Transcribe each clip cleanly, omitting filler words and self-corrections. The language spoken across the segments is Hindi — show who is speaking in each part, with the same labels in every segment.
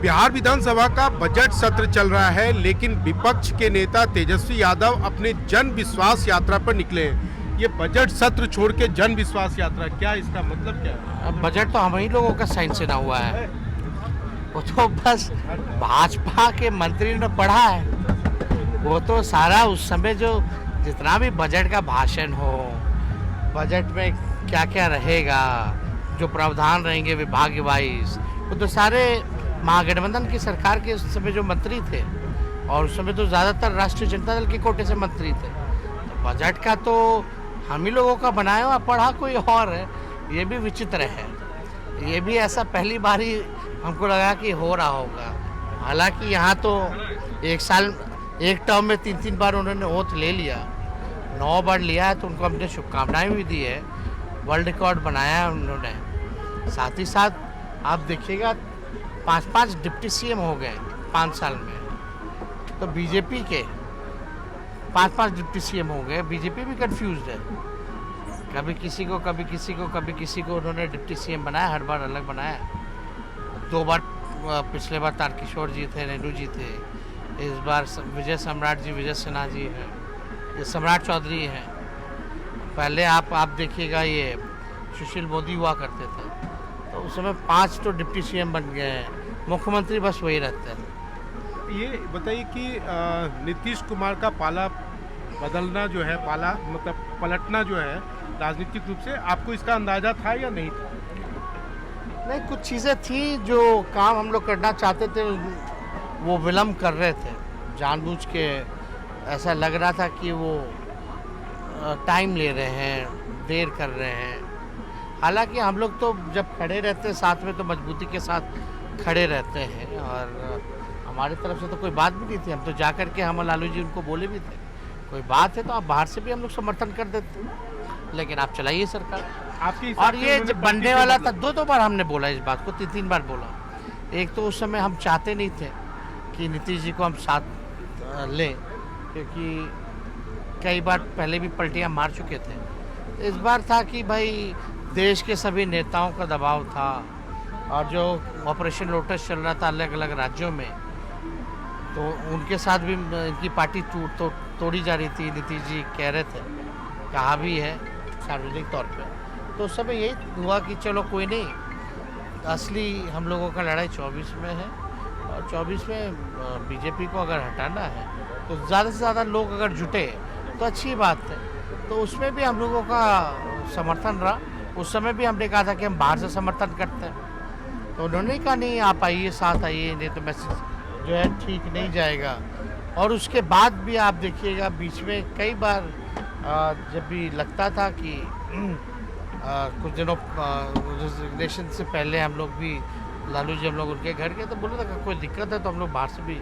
Speaker 1: बिहार विधानसभा का बजट सत्र चल रहा है, लेकिन विपक्ष के नेता तेजस्वी यादव अपने जन विश्वास यात्रा पर निकले हैं। ये बजट सत्र छोड़ के जन विश्वास यात्रा, क्या इसका मतलब क्या है?
Speaker 2: अब बजट तो हम ही लोगों का साइन से ना हुआ है, वो तो बस भाजपा के मंत्री ने पढ़ा है। वो तो सारा उस समय जो जितना भी बजट का भाषण हो, बजट में क्या क्या रहेगा, जो प्रावधान रहेंगे विभाग वाइज, वो तो सारे महागठबंधन की सरकार के उस समय जो मंत्री थे, और उस समय तो ज़्यादातर राष्ट्रीय जनता दल के कोटे से मंत्री थे। तो बजट का तो हम ही लोगों का बनाया हुआ, पढ़ा कोई और है। ये भी विचित्र है, ये भी ऐसा पहली बार ही हमको लगा कि हो रहा होगा। हालांकि यहाँ तो एक साल एक टर्म में 3-3 बार उन्होंने ओथ ले लिया, 9 बार लिया है, तो उनको हमने शुभकामनाएं भी दी है। वर्ल्ड रिकॉर्ड बनाया है उन्होंने। साथ ही साथ आप देखिएगा 5-5 डिप्टी सीएम हो गए 5 साल में। तो बीजेपी के 5-5 डिप्टी सीएम हो गए। बीजेपी भी कंफ्यूज्ड है, कभी किसी को कभी किसी को कभी किसी को उन्होंने डिप्टी सीएम बनाया, हर बार अलग बनाया। 2 बार पिछले बार तारकिशोर जी थे, नेहरू जी थे, इस बार विजय सम्राट जी, विजय सिन्हा जी हैं, ये सम्राट चौधरी हैं। पहले आप देखिएगा ये सुशील मोदी हुआ करते थे, तो उस समय 5 तो डिप्टी सीएम बन गए हैं, मुख्यमंत्री बस वही रहते हैं।
Speaker 1: ये बताइए कि नीतीश कुमार का पाला बदलना जो है, पाला मतलब पलटना जो है राजनीतिक रूप से, आपको इसका अंदाजा था या नहीं था?
Speaker 2: नहीं, कुछ चीज़ें थी जो काम हम लोग करना चाहते थे, वो विलम्ब कर रहे थे जानबूझ के। ऐसा लग रहा था कि वो टाइम ले रहे हैं, देर कर रहे हैं। हालांकि हम लोग तो जब खड़े रहते हैं साथ में, तो मजबूती के साथ खड़े रहते हैं, और हमारी तरफ से तो कोई बात भी नहीं थी। हम तो जा कर के हम लालू जी उनको बोले भी थे, कोई बात है तो आप बाहर से भी हम लोग समर्थन कर देते, लेकिन आप चलाइए सरकार
Speaker 1: आपकी।
Speaker 2: और ये जब बनने वाला था 2 बार हमने बोला इस बात को, 3 बार बोला। एक तो उस समय हम चाहते नहीं थे कि नीतीश जी को हम साथ लें, क्योंकि कई बार पहले भी पलटियां मार चुके थे। इस बार था कि भाई देश के सभी नेताओं का दबाव था, और जो ऑपरेशन लोटस चल रहा था अलग अलग राज्यों में, तो उनके साथ भी इनकी पार्टी तोड़ी जा रही थी। नीतीश जी कह रहे थे, कहा भी है सार्वजनिक तौर पे। तो उस समय यही हुआ कि चलो कोई नहीं, असली हम लोगों का लड़ाई 24 में है, और 24 में बीजेपी को अगर हटाना है तो ज़्यादा से ज़्यादा लोग अगर जुटे तो अच्छी बात है। तो उसमें भी हम लोगों का समर्थन रहा। उस समय भी हमने कहा था कि हम बाहर से समर्थन करते हैं, तो उन्होंने कहा नहीं, आप आइए, साथ आइए, नहीं तो मैसेज जो है ठीक नहीं जाएगा। और उसके बाद भी आप देखिएगा बीच में कई बार जब भी लगता था कि कुछ दिनों रिजिग्नेशन से पहले हम लोग भी, लालू जी हम लोग उनके घर गए, तो बोले था कोई दिक्कत है तो हम लोग बाहर से भी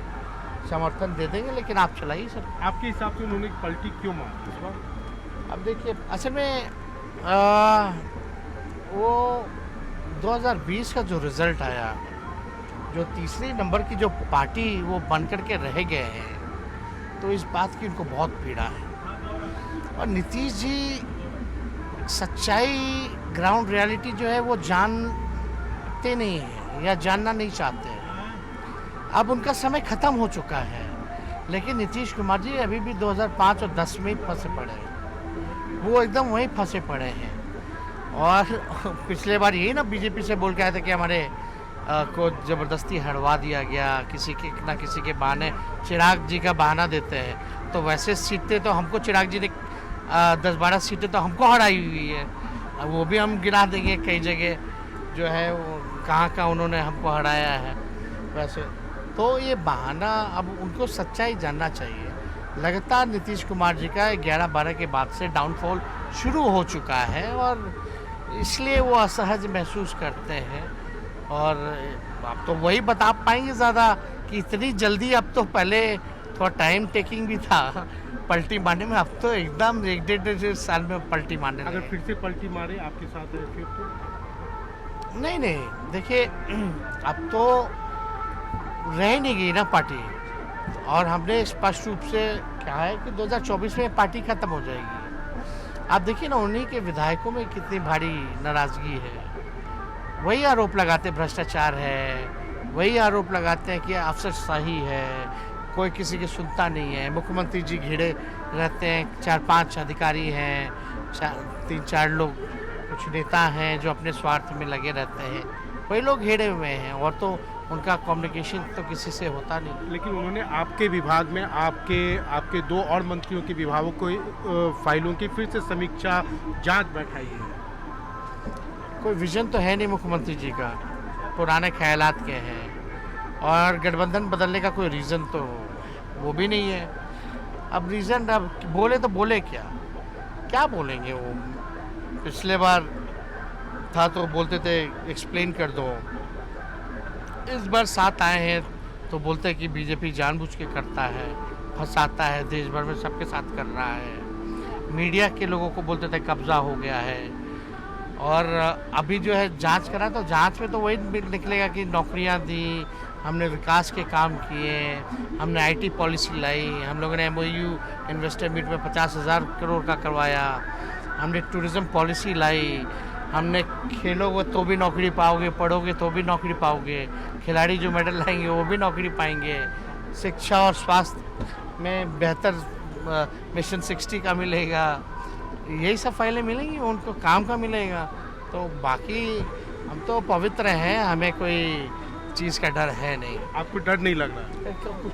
Speaker 2: समर्थन दे देंगे, लेकिन आप चलाइए सर।
Speaker 1: आपके हिसाब से उन्होंने पलटी क्यों मारी इस बार?
Speaker 2: अब देखिए, असल में वो 2020 का जो रिज़ल्ट आया, जो तीसरे नंबर की जो पार्टी वो बन कर के रह गए हैं, तो इस बात की उनको बहुत पीड़ा है। और नीतीश जी सच्चाई, ग्राउंड रियलिटी जो है वो जानते नहीं हैं या जानना नहीं चाहते हैं। अब उनका समय ख़त्म हो चुका है, लेकिन नीतीश कुमार जी अभी भी 2005 और 10 में ही फंसे पड़े हैं। वो एकदम वहीं फंसे पड़े हैं। और पिछले बार यही ना बीजेपी से बोल के आए थे कि हमारे को ज़बरदस्ती हटवा दिया गया, किसी के ना किसी के बहाने, चिराग जी का बहाना देते हैं। तो वैसे सीटें तो हमको चिराग जी ने 10-12 सीटें तो हमको हराई हुई है, वो भी हम गिना देंगे कई जगह जो है वो कहाँ उन्होंने हमको हराया है। वैसे तो ये बहाना, अब उनको सच्चाई जानना चाहिए। लगातार नीतीश कुमार जी का 11-12 के बाद से डाउनफॉल शुरू हो चुका है, और इसलिए वो असहज महसूस करते हैं। और आप तो वही बता पाएंगे ज़्यादा कि इतनी जल्दी, अब तो पहले थोड़ा टाइम टेकिंग भी था पलटी मारने में, अब तो एकदम 1-1.5 साल में पलटी मारने
Speaker 1: अगर
Speaker 2: लगे।
Speaker 1: फिर से पलटी मारे आपके साथ है फिर तो?
Speaker 2: नहीं, देखिए, अब तो रह नहीं गई ना पार्टी, और हमने स्पष्ट रूप से कहा है कि 2024 में पार्टी खत्म हो जाएगी। आप देखिए ना, उन्हीं के विधायकों में कितनी भारी नाराज़गी है। वही आरोप लगाते भ्रष्टाचार है, वही आरोप लगाते हैं कि अफसर सही है, कोई किसी की सुनता नहीं है। मुख्यमंत्री जी घिरे रहते हैं, 4-5 अधिकारी हैं, 3-4 लोग कुछ नेता हैं जो अपने स्वार्थ में लगे रहते हैं, वही लोग घेरे हुए हैं, और तो उनका कम्युनिकेशन तो किसी से होता नहीं।
Speaker 1: लेकिन उन्होंने आपके विभाग में आपके 2 और मंत्रियों के विभागों को फाइलों की फिर से समीक्षा जांच बैठाई है।
Speaker 2: कोई विजन तो है नहीं मुख्यमंत्री जी का, पुराने ख्यालात के हैं, और गठबंधन बदलने का कोई रीज़न तो वो भी नहीं है। अब रीज़न अब बोले तो बोले क्या बोलेंगे वो? पिछले बार था तो बोलते थे एक्सप्लेन कर दो, इस बार साथ आए हैं तो बोलते हैं कि बीजेपी जानबूझ के करता है, फंसाता है, देश भर में सबके साथ कर रहा है। मीडिया के लोगों को बोलते थे कब्जा हो गया है, और अभी जो है जांच करा तो जांच में तो वही निकलेगा कि नौकरियां दी, हमने विकास के काम किए, हमने आईटी पॉलिसी लाई, हम लोगों ने एमओयू इन्वेस्टर मीट में 50,000 करोड़ का करवाया, हमने टूरिज्म पॉलिसी लाई, हमने खेलोगे तो भी नौकरी पाओगे, पढ़ोगे तो भी नौकरी पाओगे, खिलाड़ी जो मेडल लाएंगे वो भी नौकरी पाएंगे, शिक्षा और स्वास्थ्य में बेहतर मिशन 60 का मिलेगा, यही सब फाइलें मिलेंगी, उनको काम का मिलेगा। तो बाकी हम तो पवित्र हैं, हमें कोई चीज़ का डर है नहीं।
Speaker 1: आपको डर नहीं लग रहा?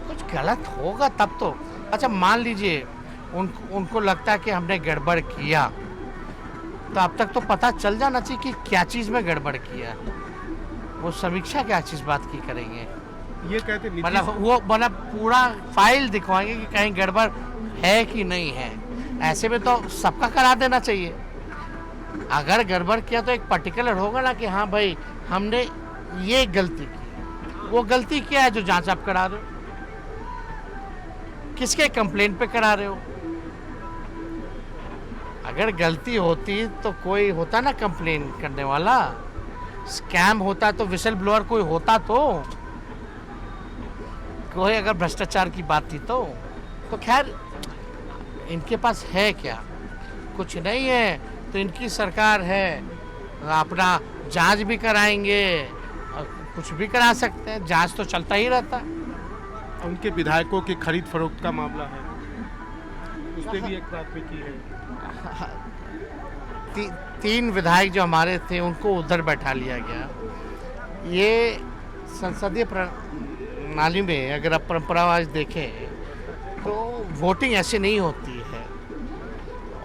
Speaker 2: कुछ गलत होगा तब तो। अच्छा मान लीजिए उनको लगता है कि हमने गड़बड़ किया, तो अब तक तो पता चल जाना चाहिए कि क्या चीज़ में गड़बड़ किया। वो समीक्षा क्या चीज़ बात की करेंगे?
Speaker 1: ये कहते
Speaker 2: मतलब पूरा फाइल दिखवाएंगे कि कहीं गड़बड़ है कि नहीं है। ऐसे में तो सबका करा देना चाहिए। अगर गड़बड़ किया तो एक पर्टिकुलर होगा ना कि हाँ भाई हमने ये गलती की। वो गलती क्या है जो जांच आप करा रहे हो? किसके कंप्लेंट पे करा रहे हो? अगर गलती होती तो कोई होता ना कंप्लेन करने वाला, स्कैम होता तो विसल ब्लोअर कोई होता तो, कोई अगर भ्रष्टाचार की बात थी तो खैर इनके पास है क्या? कुछ नहीं है तो इनकी सरकार है, अपना जांच भी कराएंगे, कुछ भी करा सकते हैं, जांच तो चलता ही रहता है।
Speaker 1: उनके विधायकों की खरीद फरोख्त का मामला है, उसमें भी एक प्राथमिकी है।
Speaker 2: 3 विधायक जो हमारे थे उनको उधर बैठा लिया गया। ये संसदीय प्रणाली में अगर आप परंपरावाज देखें तो वोटिंग ऐसे नहीं होती है,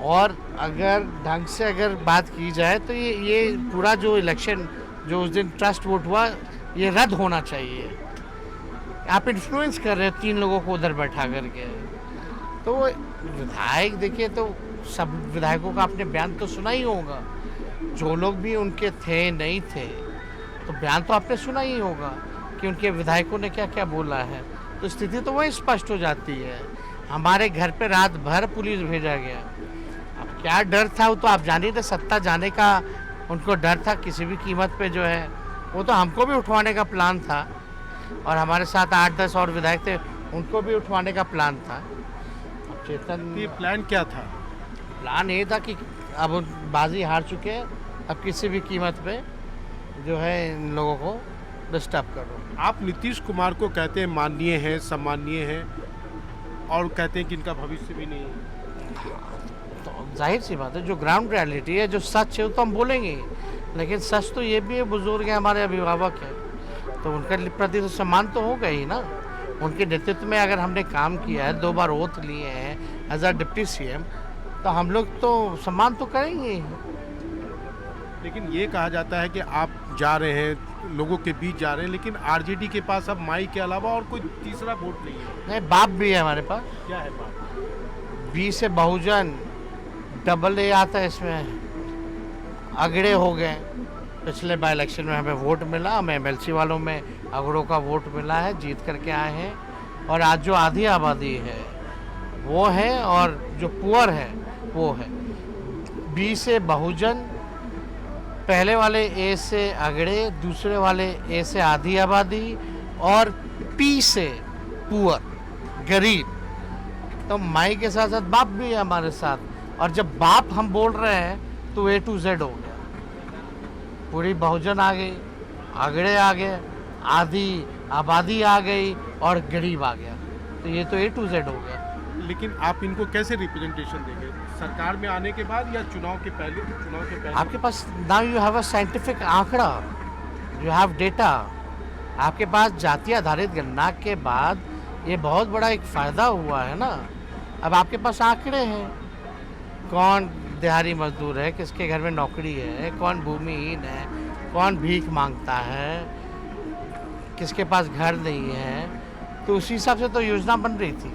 Speaker 2: और अगर ढंग से अगर बात की जाए तो ये पूरा जो इलेक्शन जो उस दिन ट्रस्ट वोट हुआ ये रद्द होना चाहिए। आप इन्फ्लुएंस कर रहे हो 3 लोगों को उधर बैठा करके। तो विधायक देखिए, तो सब विधायकों का आपने बयान तो सुना ही होगा, जो लोग भी उनके थे नहीं थे तो बयान तो आपने सुना ही होगा कि उनके विधायकों ने क्या क्या बोला है। तो स्थिति तो वही स्पष्ट हो जाती है। हमारे घर पे रात भर पुलिस भेजा गया, अब क्या डर था वो तो आप जानिए थे, सत्ता जाने का उनको डर था किसी भी कीमत पे जो है। वो तो हमको भी उठवाने का प्लान था, और हमारे साथ 8-10 और विधायक थे, उनको भी उठवाने का प्लान था। अब चेतन,
Speaker 1: ये प्लान क्या था?
Speaker 2: प्लान ये था कि अब बाजी हार चुके हैं, अब किसी भी कीमत पे जो है इन लोगों को डिस्टर्ब करो।
Speaker 1: आप नीतीश कुमार को कहते हैं माननीय हैं, सम्माननीय हैं, और कहते हैं कि इनका भविष्य भी नहीं है।
Speaker 2: तो जाहिर सी बात है, जो ग्राउंड रियलिटी है, जो सच है वो तो हम बोलेंगे, लेकिन सच तो ये भी है, बुजुर्ग हैं, हमारे अभिभावक हैं, तो उनके प्रति तो सम्मान तो होगा ही ना। उनके नेतृत्व में अगर हमने काम किया है, 2 बार ओथ लिए हैं एज अ डिप्टी सीएम, तो हम लोग तो सम्मान तो करेंगे ही।
Speaker 1: लेकिन ये कहा जाता है कि आप जा रहे हैं, लोगों के बीच जा रहे हैं, लेकिन आरजेडी के पास अब माई के अलावा और कोई तीसरा वोट नहीं है।
Speaker 2: नहीं, बाप भी है हमारे पास।
Speaker 1: क्या है बात?
Speaker 2: बी से बहुजन, डबल ए आता है इसमें, अगड़े हो गए। पिछले बाई इलेक्शन में हमें वोट मिला, हमें एमएलसी वालों में अगड़ों का वोट मिला है, जीत करके आए हैं। और आज जो आधी आबादी है वो है, और जो पुअर है वो है। बी से बहुजन, पहले वाले ए से अगड़े, दूसरे वाले ए से आधी आबादी, और पी से पुअर, गरीब। तो माई के साथ साथ बाप भी है हमारे साथ, और जब बाप हम बोल रहे हैं तो A to Z हो गया। पूरी बहुजन आ गई, अगड़े आ गए, आधी आबादी आ गई और गरीब आ गया। तो ये तो A to Z हो गया।
Speaker 1: लेकिन आप इनको कैसे रिप्रेजेंटेशन देंगे, सरकार में आने के बाद या चुनाव के पहले? चुनाव के पहले
Speaker 2: आपके पास now you have a scientific आंकड़ा, यू हैव डेटा। आपके पास जाति आधारित गणना के बाद ये बहुत बड़ा एक फ़ायदा हुआ है ना। अब आपके पास आंकड़े हैं, कौन दिहाड़ी मजदूर है, किसके घर में नौकरी है, कौन भूमिहीन है, कौन भीख मांगता है, किसके पास घर नहीं है। तो उसी हिसाब से तो योजना बन रही थी।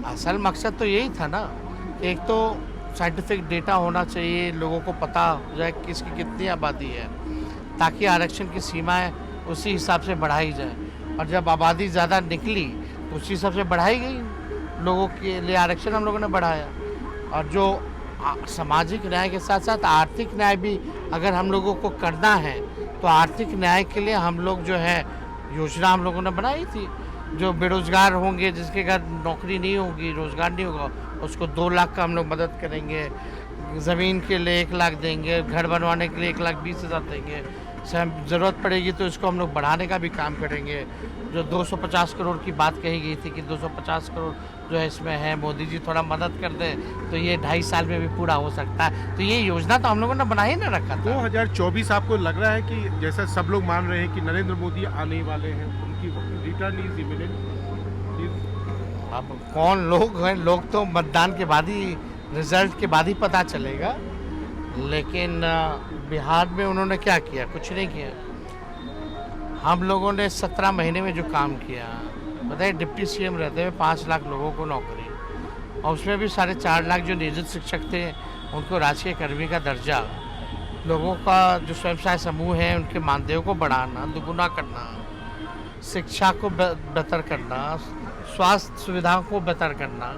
Speaker 2: असल मकसद तो यही था ना, एक तो साइंटिफिक डेटा होना चाहिए, लोगों को पता हो जाए किसकी कितनी आबादी है, ताकि आरक्षण की सीमाएं उसी हिसाब से बढ़ाई जाए। और जब आबादी ज़्यादा निकली तो उसी हिसाब से बढ़ाई गई, लोगों के लिए आरक्षण हम लोगों ने बढ़ाया। और जो सामाजिक न्याय के साथ साथ आर्थिक न्याय भी अगर हम लोगों को करना है, तो आर्थिक न्याय के लिए हम लोग जो है योजना हम लोगों ने बनाई थी। जो बेरोजगार होंगे, जिसके घर नौकरी नहीं होगी, रोज़गार नहीं होगा, उसको 2 लाख का हम लोग मदद करेंगे। ज़मीन के लिए 1 लाख देंगे, घर बनवाने के लिए 1,20,000 देंगे। ज़रूरत पड़ेगी तो इसको हम लोग बढ़ाने का भी काम करेंगे। जो 250 करोड़ की बात कही गई थी कि 250 करोड़ जो है इसमें है, मोदी जी थोड़ा मदद कर दें तो ये 2.5 साल में भी पूरा हो सकता है। तो ये योजना तो हम लोगों ने बना ही ना रखा था।
Speaker 1: 2024 आपको लग रहा है कि जैसा सब लोग मान रहे हैं कि नरेंद्र मोदी आने वाले हैं, उनकी रिटर्न इज इमिनेंट?
Speaker 2: अब कौन लोग हैं, लोग तो मतदान के बाद ही, रिजल्ट के बाद ही पता चलेगा। लेकिन बिहार में उन्होंने क्या किया? कुछ नहीं किया। हम लोगों ने 17 महीने में जो काम किया, बताइए, डिप्टी सीएम रहते हुए 5 लाख लोगों को नौकरी, और उसमें भी 4.5 लाख जो नियोजित शिक्षक थे उनको राजकीय कर्मी का दर्जा, लोगों का जो स्वयं सहायता समूह है उनके मानदेय को बढ़ाना, दुगुना करना, शिक्षा को बेहतर करना, स्वास्थ्य सुविधाओं को बेहतर करना,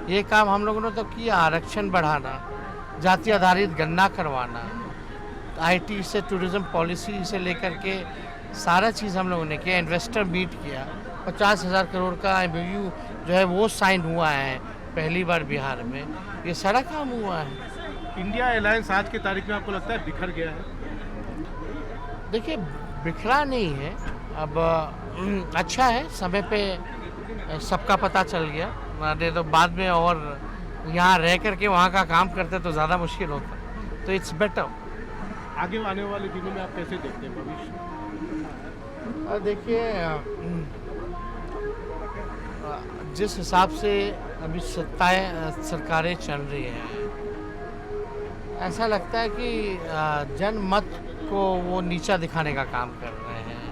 Speaker 2: ये काम हम लोगों ने तो किया। आरक्षण बढ़ाना, जाति आधारित गणना करवाना, आईटी से टूरिज्म पॉलिसी से लेकर के सारा चीज़ हम लोगों ने किया। इन्वेस्टर मीट किया, 50,000 करोड़ का MOU जो है वो साइन हुआ है पहली बार बिहार में। ये सारा काम हुआ है।
Speaker 1: इंडिया अलायंस आज की तारीख में आपको लगता है बिखर गया है?
Speaker 2: देखिए, बिखरा नहीं है। अब अच्छा है, समय पे सबका पता चल गया। नहीं तो बाद में और यहाँ रह करके वहाँ का काम करते तो ज़्यादा मुश्किल होता। तो इट्स बेटर।
Speaker 1: आगे आने वाले दिनों में आप कैसे देखते हैं भविष्य?
Speaker 2: देखिए, जिस हिसाब से अभी सरकारें चल रही हैं, ऐसा लगता है कि जनमत को वो नीचा दिखाने का काम कर रहे हैं।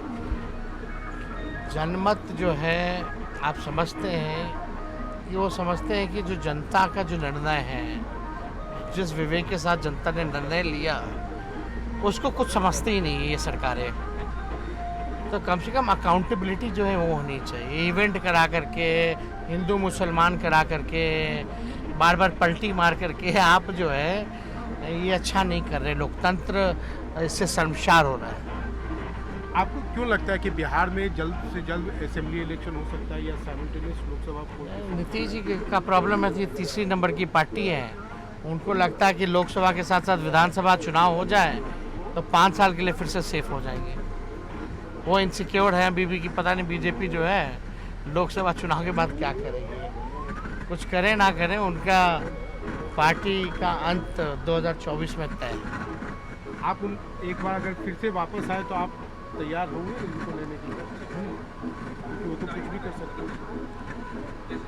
Speaker 2: जनमत जो है, आप समझते हैं कि वो समझते हैं कि जो जनता का जो निर्णय है, जिस विवेक के साथ जनता ने निर्णय लिया, उसको कुछ समझते ही नहीं है ये सरकारें। तो कम से कम अकाउंटेबिलिटी जो है वो होनी चाहिए। इवेंट करा करके, हिंदू मुसलमान करा करके, बार बार पलटी मार करके आप जो है ये अच्छा नहीं कर रहे। लोकतंत्र इससे शर्मसार हो रहा है।
Speaker 1: आपको क्यों लगता है कि बिहार में जल्द से जल्द असेंबली इलेक्शन हो सकता है या साइमल्टेनियस लोकसभा?
Speaker 2: नीतीश जी का प्रॉब्लम है कि 3री नंबर की पार्टी है, उनको लगता है कि लोकसभा के साथ साथ विधानसभा चुनाव हो जाए तो 5 साल के लिए फिर से सेफ हो जाएंगे। वो इनसिक्योर है अभी भी कि पता नहीं बीजेपी जो है लोकसभा चुनाव के बाद क्या करेगी। कुछ करें ना करें, उनका पार्टी का अंत 2024 में तय है।
Speaker 1: आप एक बार अगर फिर से वापस आए तो आप तैयार होंगे इनको लेने के लिए? क्योंकि वो तो कुछ भी कर सकते हैं।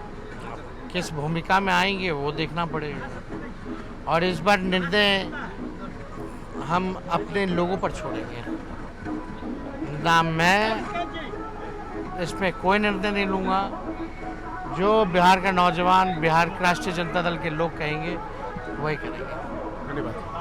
Speaker 2: किस भूमिका में आएंगे वो देखना पड़ेगा। और इस बार निर्णय हम अपने लोगों पर छोड़ेंगे ना। मैं इसमें कोई निर्णय नहीं लूँगा। जो बिहार का नौजवान, बिहार राष्ट्रीय जनता दल के लोग कहेंगे वही करेंगे।
Speaker 1: धन्यवाद।